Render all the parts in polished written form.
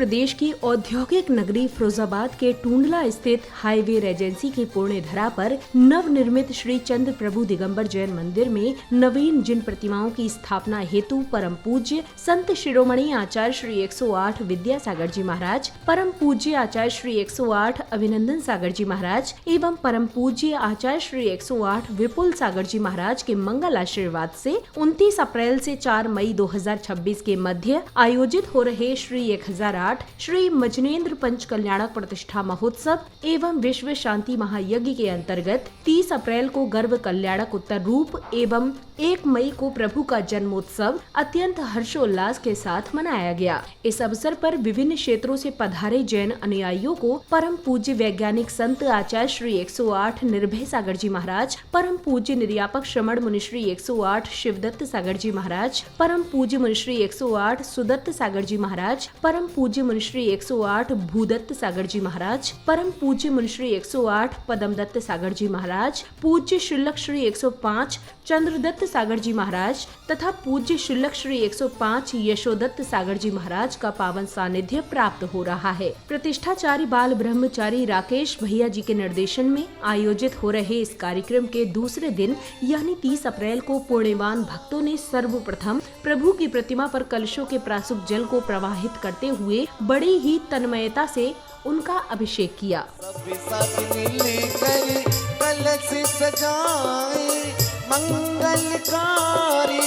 प्रदेश की औद्योगिक नगरी फिरोजाबाद के टूंडला स्थित हाईवे रेजेंसी की पुण्य धरा पर नव निर्मित श्री चंद्र प्रभु दिगंबर जैन मंदिर में नवीन जिन प्रतिमाओं की स्थापना हेतु परम पूज्य संत शिरोमणि आचार्य श्री 108 विद्यासागर जी महाराज, परम पूज्य आचार्य श्री 108 अभिनंदन सागर जी महाराज एवं परम पूज्य आचार्य श्री 108 विपुल सागर जी महाराज के मंगल आशीर्वाद से 29 अप्रैल से 4 मई 2026 के मध्य आयोजित हो रहे श्री 1008 श्री मजनेन्द्र पंच कल्याणक प्रतिष्ठा महोत्सव एवं विश्व शांति महायज्ञ के अंतर्गत 30 अप्रैल को गर्भ कल्याणक उत्तर रूप एवं 1 मई को प्रभु का जन्मोत्सव अत्यंत हर्षोल्लास के साथ मनाया गया। इस अवसर पर विभिन्न क्षेत्रों से पधारे जैन अनुयायियों को परम पूज्य वैज्ञानिक संत आचार्य श्री 108 निर्भय सागर जी महाराज, परम पूज्य निर्यापक श्रमण मुनिश्री 108 शिवदत्त सागर जी महाराज, परम पूज्य मुनिश्री 108 सुदत्त सागर जी महाराज, परम पूज्य मुनिश्री 108 भूदत्त सागर जी महाराज, परम पूज्य मुनिश्री 108 पदमदत्त सागर जी महाराज, पूज्य शुल्लक श्री 105 चंद्रदत्त सागर जी महाराज तथा पूज्य शुल्लक श्री 105 यशोदत्त सागर जी महाराज का पावन सानिध्य प्राप्त हो रहा है। प्रतिष्ठाचारी बाल ब्रह्मचारी राकेश भैया जी के निर्देशन में आयोजित हो रहे इस कार्यक्रम के दूसरे दिन यानी 30 अप्रैल को पुण्यवान भक्तों ने सर्वप्रथम प्रभु की प्रतिमा पर कलशों के प्रासुक जल को प्रवाहित करते हुए बड़ी ही तन्मयता से उनका अभिषेक किया। मंगलकारी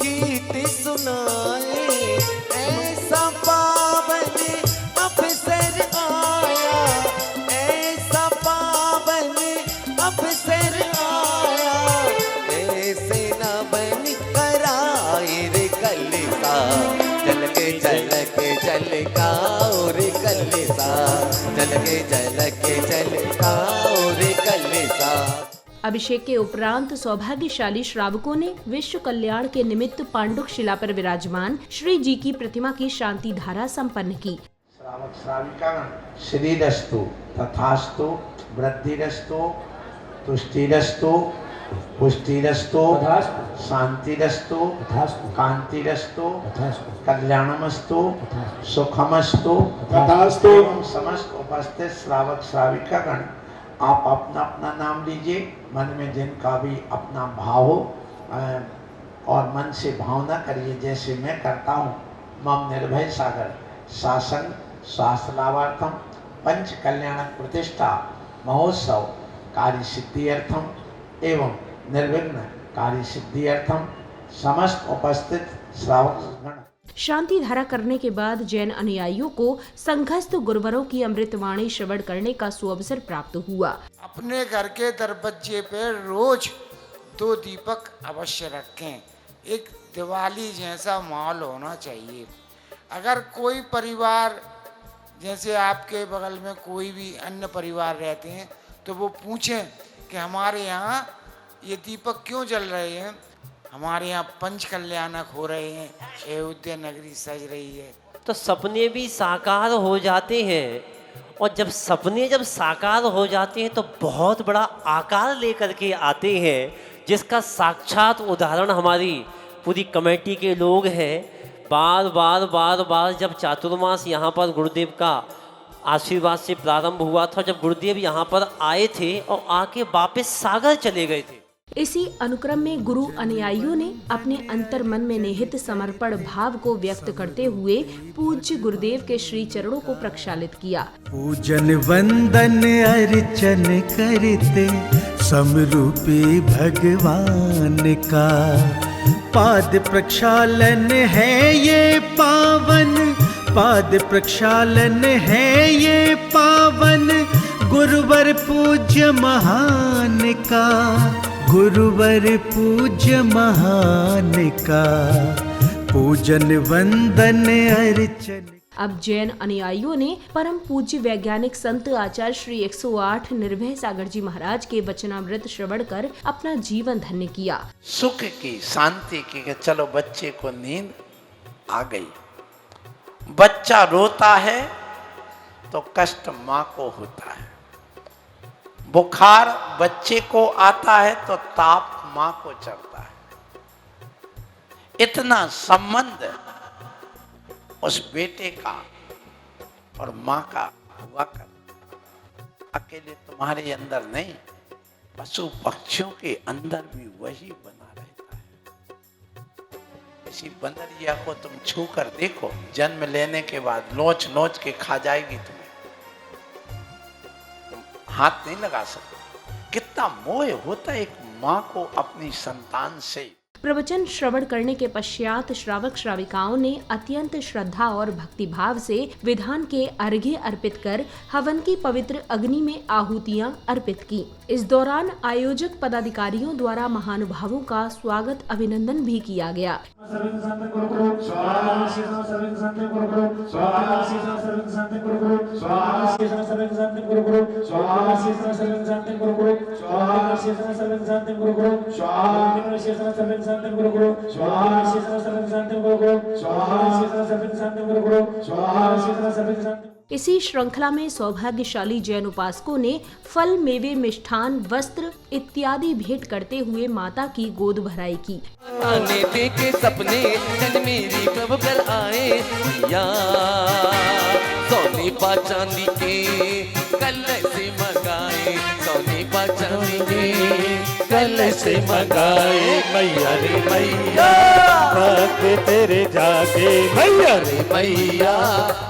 गीत सुनाए, ऐसा पावन अवसर आया, ऐसा पावन अवसर आया, ऐसे न बन कराए रे कलिसा, जल के जलकाओ रे कलिसा, जल के जलकाओ रे कलिसा। अभिषेक के उपरांत सौभाग्यशाली श्रावकों ने विश्व कल्याण के निमित्त पांडुक शिला पर विराजमान श्री जी की प्रतिमा की शांति धारा संपन्न की। श्रावक श्राविकागण श्रीरस्तु तथास्तु वृद्धिरस्तु तुष्टिरस्तु पुष्टिरस्तु शांतिरस्तु कांतिरस्तु कल्याणमस्तु सुखमस्तु तथास्तु। समस्त उपस्थित श्रावक श्राविकागण आप अपना अपना नाम लीजिए, मन में जिनका भी अपना भाव हो और मन से भावना करिए जैसे मैं करता हूँ। मम निर्भय सागर शासन शास्त्रलाभार्थम पंच कल्याणक प्रतिष्ठा महोत्सव कार्य सिद्धियर्थम एवं निर्विघ्न कार्य सिद्धियर्थम समस्त उपस्थित श्रावकगण। शांति धारा करने के बाद जैन अनुयायियों को संघस्थ गुरुवरों की अमृतवाणी श्रवण करने का सुअवसर प्राप्त हुआ। अपने घर के दरवाजे पे रोज 2 दीपक अवश्य रखें। एक दिवाली जैसा माहौल होना चाहिए। अगर कोई परिवार जैसे आपके बगल में कोई भी अन्य परिवार रहते हैं तो वो पूछें कि हमारे यहाँ ये दीपक क्यों जल रहे हैं। हमारे यहाँ पंच कल्याणक हो रहे हैं, अयोध्या नगरी सज रही है। तो सपने भी साकार हो जाते हैं और जब सपने साकार हो जाते हैं तो बहुत बड़ा आकार लेकर के आते हैं, जिसका साक्षात उदाहरण हमारी पूरी कमेटी के लोग हैं। बार बार जब चातुर्मास यहाँ पर गुरुदेव का आशीर्वाद से प्रारंभ हुआ था, जब गुरुदेव यहाँ पर आए थे और आके वापस सागर चले गए थे। इसी अनुक्रम में गुरु अनुयायियों ने अपने अंतर मन में निहित समर्पण भाव को व्यक्त करते हुए पूज्य गुरुदेव के श्री चरणों को प्रक्षालित किया। पूजन वंदन अर्चन करते समरूपी भगवान का, पाद प्रक्षालन है ये पावन, पाद प्रक्षालन है ये पावन, गुरुवर पूज्य महान का, गुरुवर पूज्य महान का, पूजन वंदन अर्चन। अब जैन अनुयायियों ने परम पूज्य वैज्ञानिक संत आचार्य श्री 108 निर्भय सागर जी महाराज के वचनामृत श्रवण कर अपना जीवन धन्य किया। सुख की शांति की कि चलो बच्चे को नींद आ गई। बच्चा रोता है तो कष्ट माँ को होता है, बुखार बच्चे को आता है तो ताप माँ को चढ़ता है। इतना संबंध उस बेटे का और माँ का हुआ कर। अकेले तुम्हारे अंदर नहीं, पशु पक्षियों के अंदर भी वही बना रहता है। किसी बंदरिया को तुम छू कर देखो, जन्म लेने के बाद नोच नोच के खा जाएगी तुम्हें, तुम हाथ नहीं लगा सकते। कितना मोह होता है एक माँ को अपनी संतान से। प्रवचन श्रवण करने के पश्चात श्रावक श्राविकाओं ने अत्यंत श्रद्धा और भक्ति भाव से विधान के अर्घ्य अर्पित कर हवन की पवित्र अग्नि में आहुतियां अर्पित की। इस दौरान आयोजक पदाधिकारियों द्वारा महानुभावों का स्वागत अभिनंदन भी किया गया। इसी श्रृंखला में सौभाग्यशाली जैन उपासकों ने फल, मेवे, मिष्ठान, वस्त्र इत्यादि भेंट करते हुए माता की गोद भराई की। आने देखे सपने जन मेरी प्रभु कर आए या सोने पा चांदी के कल से मंगाए, सोने पा चांदी के कल से मंगाए। मैया रे मैया भक्त तेरे जागे, मैया रे मैया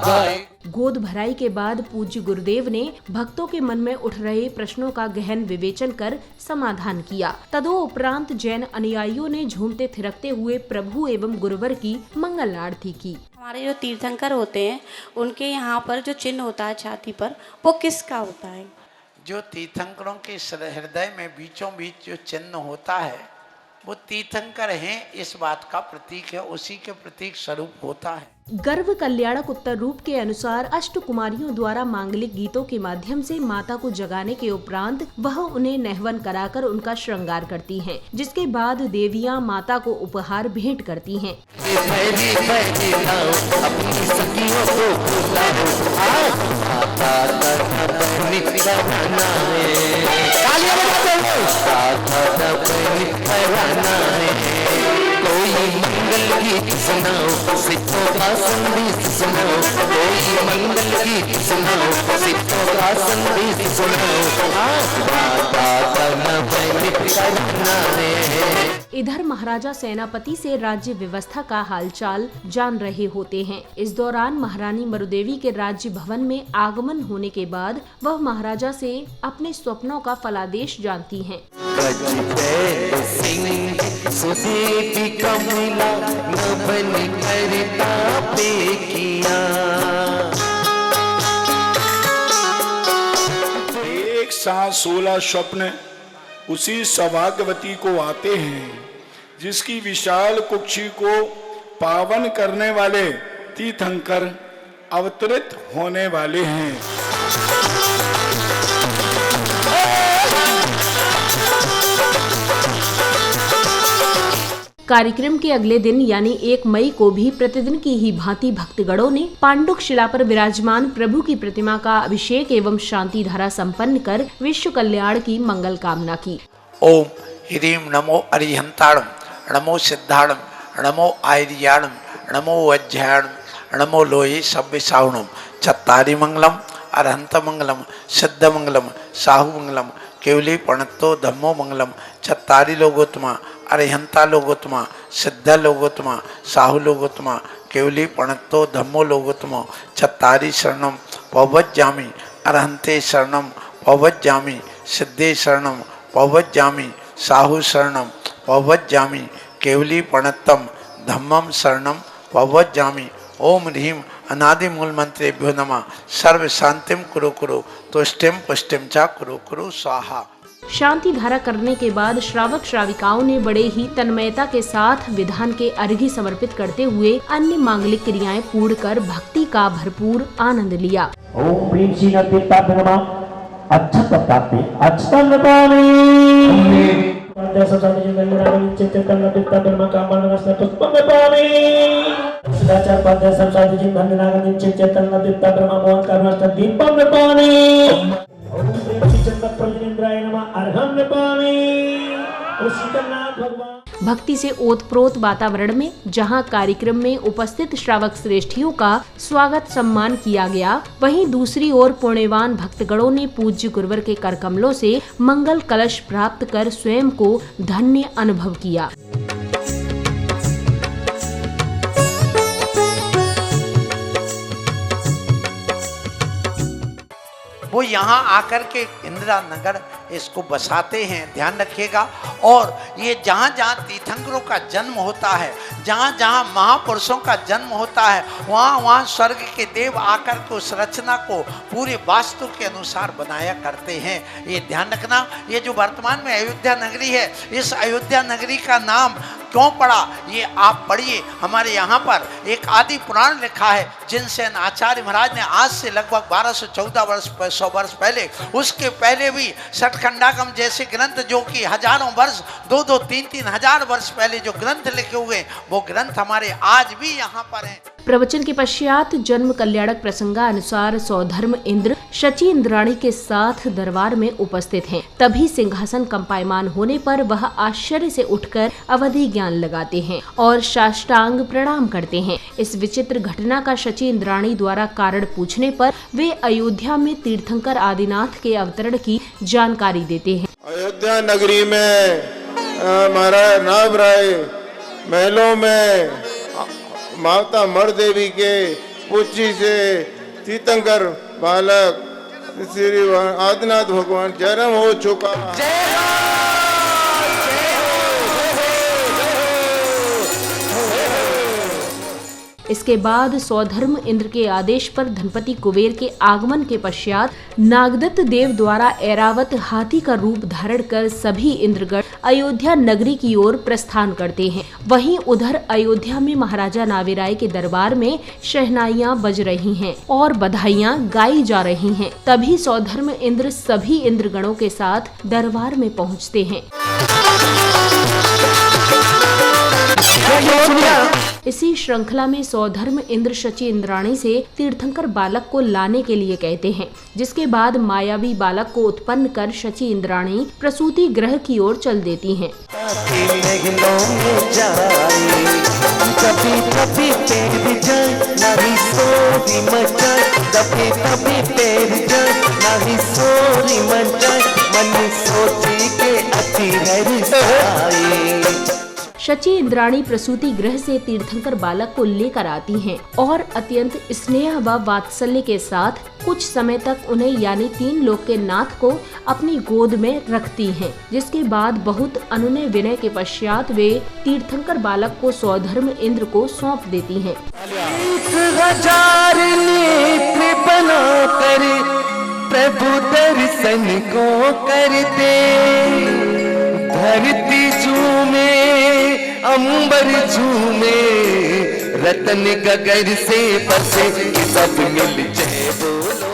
गाए। गोद भराई के बाद पूज्य गुरुदेव ने भक्तों के मन में उठ रहे प्रश्नों का गहन विवेचन कर समाधान किया। तदोपरांत जैन अनुयायियों ने झूमते थिरकते हुए प्रभु एवं गुरुवर की मंगल आरती की। हमारे जो तीर्थंकर होते हैं उनके यहाँ पर जो चिन्ह होता है छाती पर, वो किसका होता है? जो तीर्थंकरों के हृदय में बीचों बीच जो चिन्ह होता है वो तीर्थंकर हैं, इस बात का प्रतीक है, उसी के प्रतीक स्वरूप होता है। गर्भ कल्याणक उत्तर रूप के अनुसार अष्ट कुमारियों द्वारा मांगलिक गीतों के माध्यम से माता को जगाने के उपरांत वह उन्हें नहवन कराकर उनका श्रृंगार करती हैं, जिसके बाद देवियां माता को उपहार भेंट करती हैं। कोई मंगल गीत सुनाओ, सिद्धों का संदेश सुनाओ, कोई मंगल गीत सुनाओ, सिद्धों का संदेश सुनाओ। इधर महाराजा सेनापति से राज्य व्यवस्था का हालचाल जान रहे होते हैं। इस दौरान महारानी मरुदेवी के राज्य भवन में आगमन होने के बाद वह महाराजा से अपने स्वप्नों का फलादेश जानती हैं। एक साथ 16 स्वप्न उसी सौभाग्यवती को आते हैं जिसकी विशाल कुक्षी को पावन करने वाले तीर्थंकर अवतरित होने वाले हैं। कार्यक्रम के अगले दिन यानी 1 मई को भी प्रतिदिन की ही भांति भक्तगणों ने पांडुक शिला पर विराजमान प्रभु की प्रतिमा का अभिषेक एवं शांति धारा संपन्न कर विश्व कल्याण की मंगल कामना की। ओम ह्रीम नमो अरिहंताणम, नमो सिद्धाणम, नमो आयर्याणम, नमो वज्रायणम, नमो लोहे सभ्य साहुणम, चत्तारि मंगलम, अरहंत मंगलम, सिद्ध मंगलम, साहु मंगलम, केवली प्रणतो धम्मो मंगलम, चत्तारि लोगोत्तमा, अरिहंता लोगोत्तमा, सिद्ध लोगोत्तमा, साहु लोगोत्तमा, केवली प्रणतो धम्मो लोगोत्तमा, चत्तारि शरणम पवज्जामि, अरहंते शरणम पवज्जामि, सिद्धे शरणम पवज्जामि, साहु शरणम पवज्जामि, केवली प्रणतम धम्मम शरणम पवज्जामि। ओम ह्रीम अनादि मूल मंत्रेभ्यो नमः। सर्व शांतिम कुरु कुरु, तुष्टिम पुष्टिम च कुरु कुरु स्वाहा। शांति धारा करने के बाद श्रावक श्राविकाओं ने बड़े ही तन्मयता के साथ विधान के अर्घ्य समर्पित करते हुए अन्य मांगलिक क्रियाएं पूर्ण कर भक्ति का भरपूर आनंद लिया। ओम प्रेम श्री नमः और शीतलनाथ भगवान। भक्ति से ओतप्रोत वातावरण में जहां कार्यक्रम में उपस्थित श्रावक श्रेष्ठियों का स्वागत सम्मान किया गया, वहीं दूसरी ओर पुण्यवान भक्तगणों ने पूज्य गुरुवर के कर कमलों से मंगल कलश प्राप्त कर स्वयं को धन्य अनुभव किया। वो यहाँ आकर के इंदिरा नगर इसको बसाते हैं, ध्यान रखिएगा। और ये जहाँ जहाँ तीर्थंकरों का जन्म होता है, जहाँ जहाँ महापुरुषों का जन्म होता है, वहाँ वहाँ स्वर्ग के देव आकर के उस रचना को पूरे वास्तु के अनुसार बनाया करते हैं। ये ध्यान रखना। ये जो वर्तमान में अयोध्या नगरी है, इस अयोध्या नगरी का नाम क्यों पड़ा, ये आप पढ़िए। हमारे यहाँ पर एक आदि पुराण लिखा है, जिनसे आचार्य महाराज ने आज से लगभग 1214 वर्ष 100 वर्ष पहले, उसके पहले भी सठखंडागम जैसे ग्रंथ जो कि हजारों वर्ष 2-2, 3-3 हजार वर्ष पहले जो ग्रंथ लिखे हुए, वो ग्रंथ हमारे आज भी यहाँ पर हैं। प्रवचन के पश्चात जन्म कल्याणक प्रसंगानुसार सौधर्म इंद्र शची इंद्राणी के साथ दरबार में उपस्थित हैं। तभी सिंहासन कंपायमान होने पर वह आश्चर्य से उठकर अवधि ज्ञान लगाते हैं और साष्टांग प्रणाम करते हैं। इस विचित्र घटना का शची इंद्राणी द्वारा कारण पूछने पर वे अयोध्या में तीर्थंकर आदिनाथ के अवतरण की जानकारी देते हैं। अयोध्या नगरी में महाराज नाभ राय महलों में माता मर देवी के पुत्री से तीर्थंकर बालक श्री आदिनाथ भगवान जन्म हो चुका। इसके बाद सौधर्म इंद्र के आदेश पर धनपति कुबेर के आगमन के पश्चात नागदत्त देव द्वारा ऐरावत हाथी का रूप धारण कर सभी इंद्रगण अयोध्या नगरी की ओर प्रस्थान करते हैं। वहीं उधर अयोध्या में महाराजा नावेराय के दरबार में शहनाइयां बज रही हैं और बधाइयां गाई जा रही हैं। तभी सौधर्म इंद्र सभी इंद्रगणों के साथ दरबार में पहुंचते हैं। इसी श्रृंखला में सौधर्म इंद्र शची इंद्राणी से तीर्थंकर बालक को लाने के लिए कहते हैं, जिसके बाद मायावी बालक को उत्पन्न कर शची इंद्राणी प्रसूति गृह की ओर चल देती हैं। शची इंद्राणी प्रसूति गृह से तीर्थंकर बालक को लेकर आती हैं और अत्यंत स्नेह व वात्सल्य के साथ कुछ समय तक उन्हें यानी 3 लोक के नाथ को अपनी गोद में रखती हैं, जिसके बाद बहुत अनुनय विनय के पश्चात वे तीर्थंकर बालक को सौधर्म इंद्र को सौंप देती हैं। 1000 नेत्र बनाकर प्रभु दर्शन को करते, धरती झूमे अंबर झूमे, रतन गगन से बसे सब मिल जय बोलो।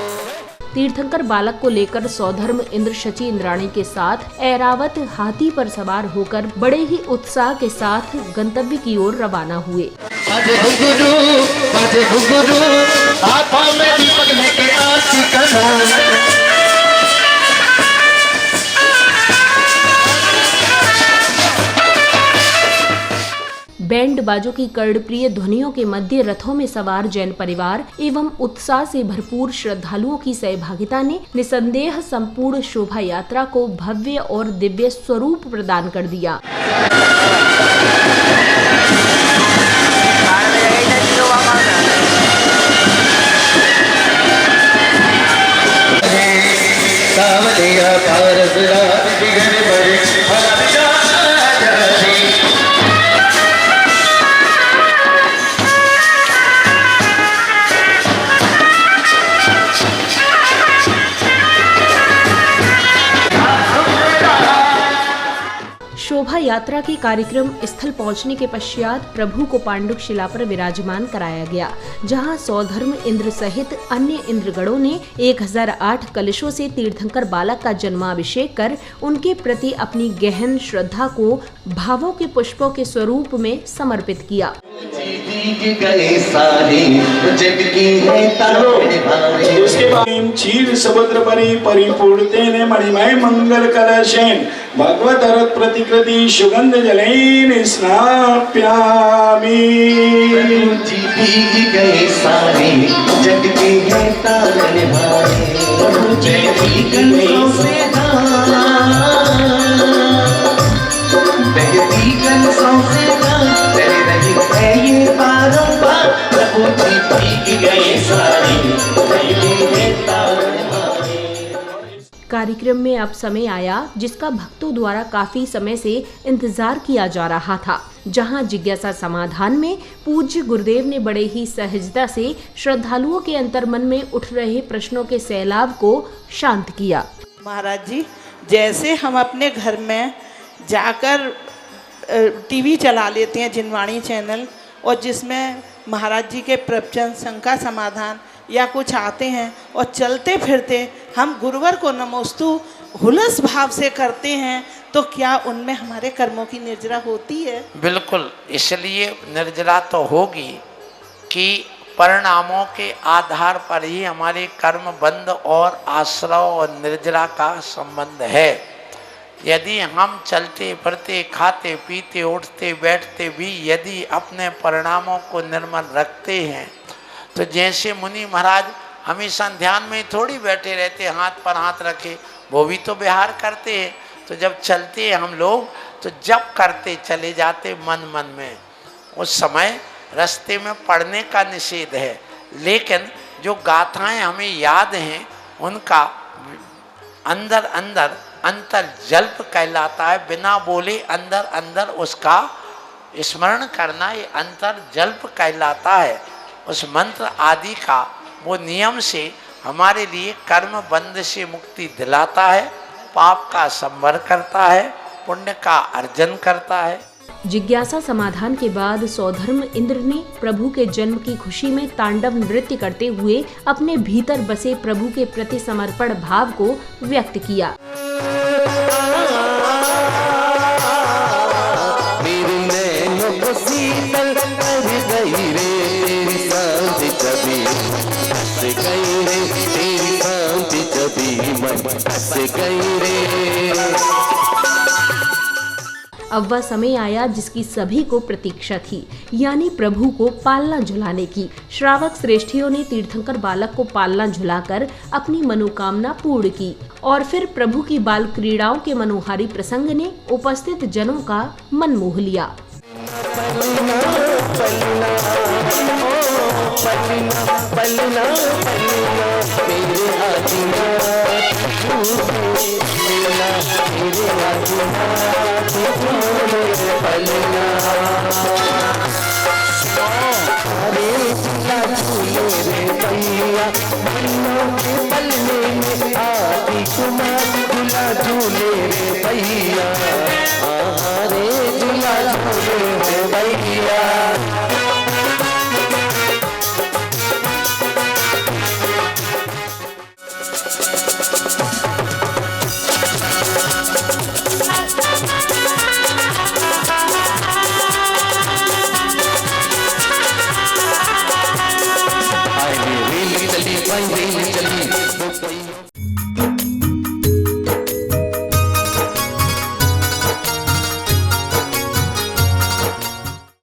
तीर्थंकर बालक को लेकर सौधर्म इंद्र शची इंद्राणी के साथ ऐरावत हाथी पर सवार होकर बड़े ही उत्साह के साथ गंतव्य की ओर रवाना हुए। बैंड बाजों की कर्णप्रिय ध्वनियों के मध्य रथों में सवार जैन परिवार एवं उत्साह से भरपूर श्रद्धालुओं की सहभागिता ने निसंदेह संपूर्ण शोभा यात्रा को भव्य और दिव्य स्वरूप प्रदान कर दिया। शोभा यात्रा के कार्यक्रम स्थल पहुंचने के पश्चात प्रभु को पांडुक शिला पर विराजमान कराया गया, जहां सौधर्म इंद्र सहित अन्य इंद्रगणों ने 1008 कलशों से तीर्थंकर बालक का जन्माभिषेक कर उनके प्रति अपनी गहन श्रद्धा को भावों के पुष्पों के स्वरूप में समर्पित किया। उसके बाद क्षीर समुद्र परि परिपूर्णतेन मणिमय मंगल कलशेन भगवत अरत प्रतिकृति सुगंध जलेन स्नाप्यामि। जी भीग गए सारे जग के हैं तारने वाले, जय गंगों से बहती गंगों से चल रही है ये बारंबार, प्रभु जी भीग गए सारे जग के हैं तारने वाले। कार्यक्रम में अब समय आया जिसका भक्तों द्वारा काफी समय से इंतजार किया जा रहा था, जहां जिज्ञासा समाधान में पूज्य गुरुदेव ने बड़े ही सहजता से श्रद्धालुओं के अंतर्मन में उठ रहे प्रश्नों के सैलाब को शांत किया। महाराज जी, जैसे हम अपने घर में जाकर टीवी चला लेते हैं जिनवाणी चैनल, और जिसमें महाराज जी के प्रवचन, शंका समाधान या कुछ आते हैं, और चलते फिरते हम गुरुवर को नमोस्तु हुलस भाव से करते हैं, तो क्या उनमें हमारे कर्मों की निर्जरा होती है? बिल्कुल, इसलिए निर्जरा तो होगी कि परिणामों के आधार पर ही हमारे कर्म बंध और आश्रय और निर्जरा का संबंध है। यदि हम चलते फिरते, खाते पीते, उठते बैठते भी यदि अपने परिणामों को निर्मल रखते हैं, तो जैसे मुनि महाराज हमेशा ध्यान में थोड़ी बैठे रहते, हाथ पर हाथ रखे, वो भी तो विहार करते हैं। तो जब चलते हैं हम लोग, तो जब करते चले जाते मन मन में, उस समय रास्ते में पढ़ने का निषेध है, लेकिन जो गाथाएं हमें याद हैं उनका अंदर अंदर अंतर जल्प कहलाता है। बिना बोले अंदर अंदर उसका स्मरण करना, ये अंतर जल्प कहलाता है। उस मंत्र आदि का वो नियम से हमारे लिए कर्म बंध से मुक्ति दिलाता है, पाप का संवर करता है, पुण्य का अर्जन करता है। जिज्ञासा समाधान के बाद सौधर्म इंद्र ने प्रभु के जन्म की खुशी में तांडव नृत्य करते हुए अपने भीतर बसे प्रभु के प्रति समर्पण भाव को व्यक्त किया। अब वह समय आया जिसकी सभी को प्रतीक्षा थी, यानी प्रभु को पालना झुलाने की। श्रावक श्रेष्ठियों ने तीर्थंकर बालक को पालना झुलाकर अपनी मनोकामना पूर्ण की, और फिर प्रभु की बाल क्रीड़ाओं के मनोहारी प्रसंग ने उपस्थित जनों का मन मोह लिया। रेल